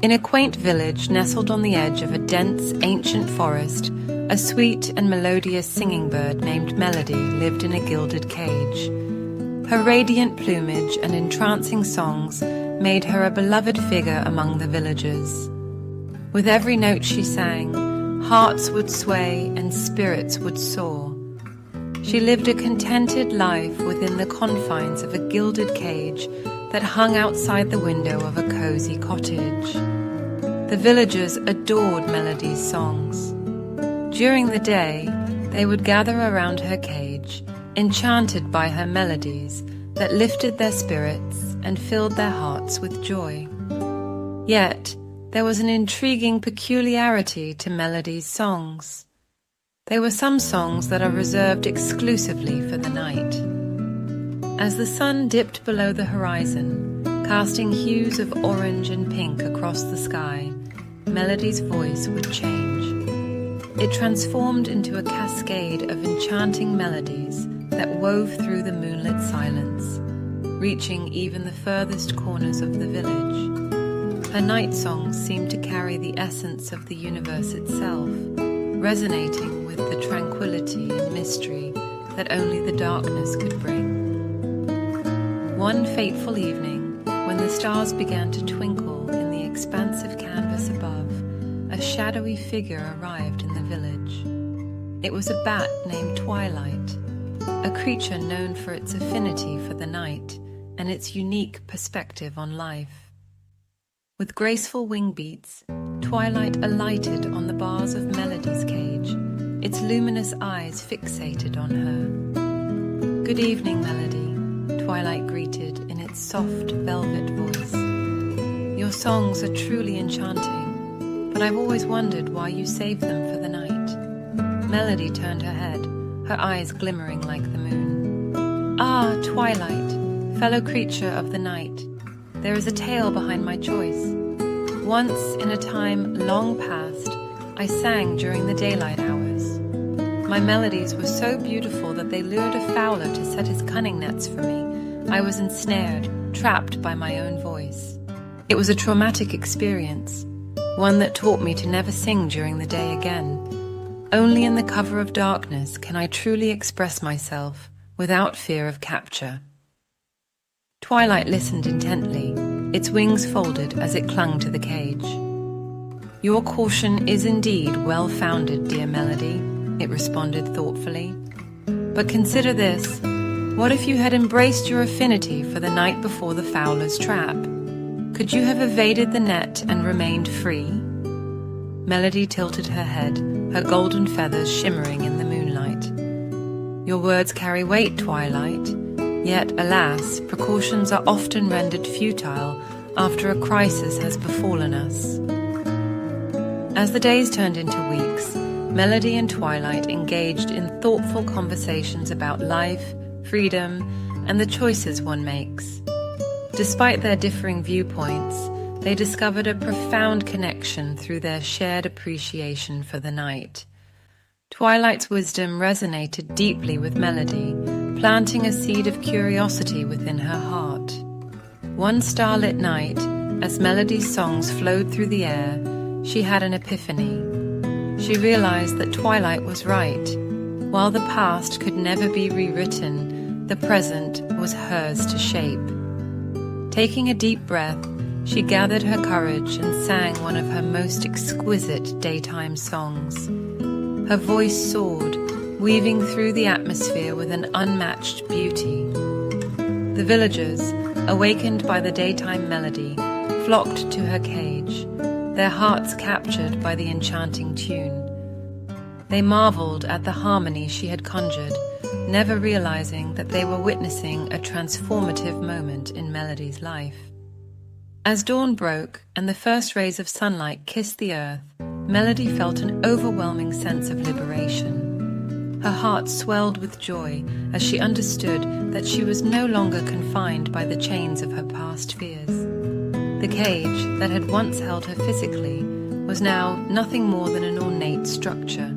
In a quaint village nestled on the edge of a dense, ancient forest, a sweet and melodious singing bird named Melody lived in a gilded cage. Her radiant plumage and entrancing songs made her a beloved figure among the villagers. With every note she sang, hearts would sway and spirits would soar. She lived a contented life within the confines of a gilded cage that hung outside the window of a cozy cottage. The villagers adored Melody's songs. During the day, they would gather around her cage, enchanted by her melodies that lifted their spirits and filled their hearts with joy. Yet, there was an intriguing peculiarity to Melody's songs. There were some songs that are reserved exclusively for the night. As the sun dipped below the horizon, casting hues of orange and pink across the sky, Melody's voice would change. It transformed into a cascade of enchanting melodies that wove through the moonlit silence, reaching even the furthest corners of the village. Her night songs seemed to carry the essence of the universe itself, resonating with the tranquility and mystery that only the darkness could bring. One fateful evening, when the stars began to twinkle in the expansive canvas above, a shadowy figure arrived in the village. It was a bat named Twilight, a creature known for its affinity for the night and its unique perspective on life. With graceful wing beats, Twilight alighted on the bars of Melody's cage, its luminous eyes fixated on her. "Good evening, Melody," Twilight greeted in its soft velvet voice. "Your songs are truly enchanting, but I've always wondered why you saved them for the night." Melody turned her head, her eyes glimmering like the moon. "Ah, Twilight, fellow creature of the night, there is a tale behind my choice. Once in a time long past, I sang during the daylight hours. My melodies were so beautiful that they lured a fowler to set his cunning nets for me. I was ensnared, trapped by my own voice. It was a traumatic experience, one that taught me to never sing during the day again. Only in the cover of darkness can I truly express myself without fear of capture." Twilight listened intently, its wings folded as it clung to the cage. "Your caution is indeed well-founded, dear Melody," it responded thoughtfully. "But consider this. What if you had embraced your affinity for the night before the fowler's trap? Could you have evaded the net and remained free?" Melody tilted her head, her golden feathers shimmering in the moonlight. "Your words carry weight, Twilight. Yet, alas, precautions are often rendered futile after a crisis has befallen us." As the days turned into weeks, Melody and Twilight engaged in thoughtful conversations about life, freedom, and the choices one makes. Despite their differing viewpoints, they discovered a profound connection through their shared appreciation for the night. Twilight's wisdom resonated deeply with Melody, planting a seed of curiosity within her heart. One starlit night, as Melody's songs flowed through the air, she had an epiphany. She realized that Twilight was right. While the past could never be rewritten, the present was hers to shape. Taking a deep breath, she gathered her courage and sang one of her most exquisite daytime songs. Her voice soared, weaving through the atmosphere with an unmatched beauty. The villagers, awakened by the daytime melody, flocked to her cage, their hearts captured by the enchanting tune. They marveled at the harmony she had conjured, never realizing that they were witnessing a transformative moment in Melody's life. As dawn broke and the first rays of sunlight kissed the earth, Melody felt an overwhelming sense of liberation. Her heart swelled with joy as she understood that she was no longer confined by the chains of her past fears. The cage that had once held her physically was now nothing more than an ornate structure.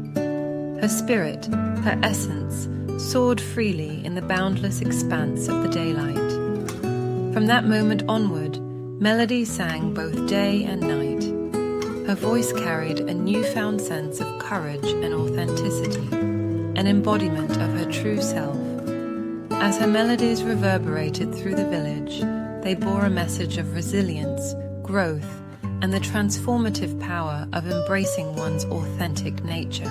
Her spirit, her essence, soared freely in the boundless expanse of the daylight. From that moment onward, Melody sang both day and night. Her voice carried a newfound sense of courage and authenticity, an embodiment of her true self. As her melodies reverberated through the village, they bore a message of resilience, growth, and the transformative power of embracing one's authentic nature.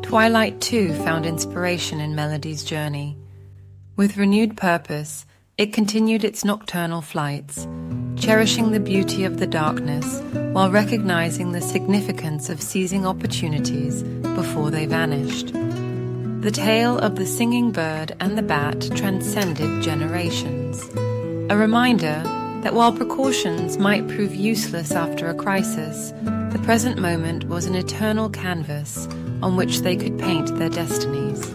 Twilight too found inspiration in Melody's journey. With renewed purpose, it continued its nocturnal flights, cherishing the beauty of the darkness while recognizing the significance of seizing opportunities before they vanished. The tale of the singing bird and the bat transcended generations, a reminder that while precautions might prove useless after a crisis, the present moment was an eternal canvas on which they could paint their destinies.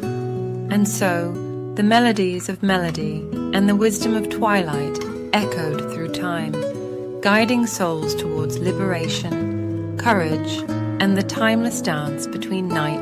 And so, the melodies of Melody and the wisdom of Twilight echoed through time, guiding souls towards liberation, courage, and the timeless dance between night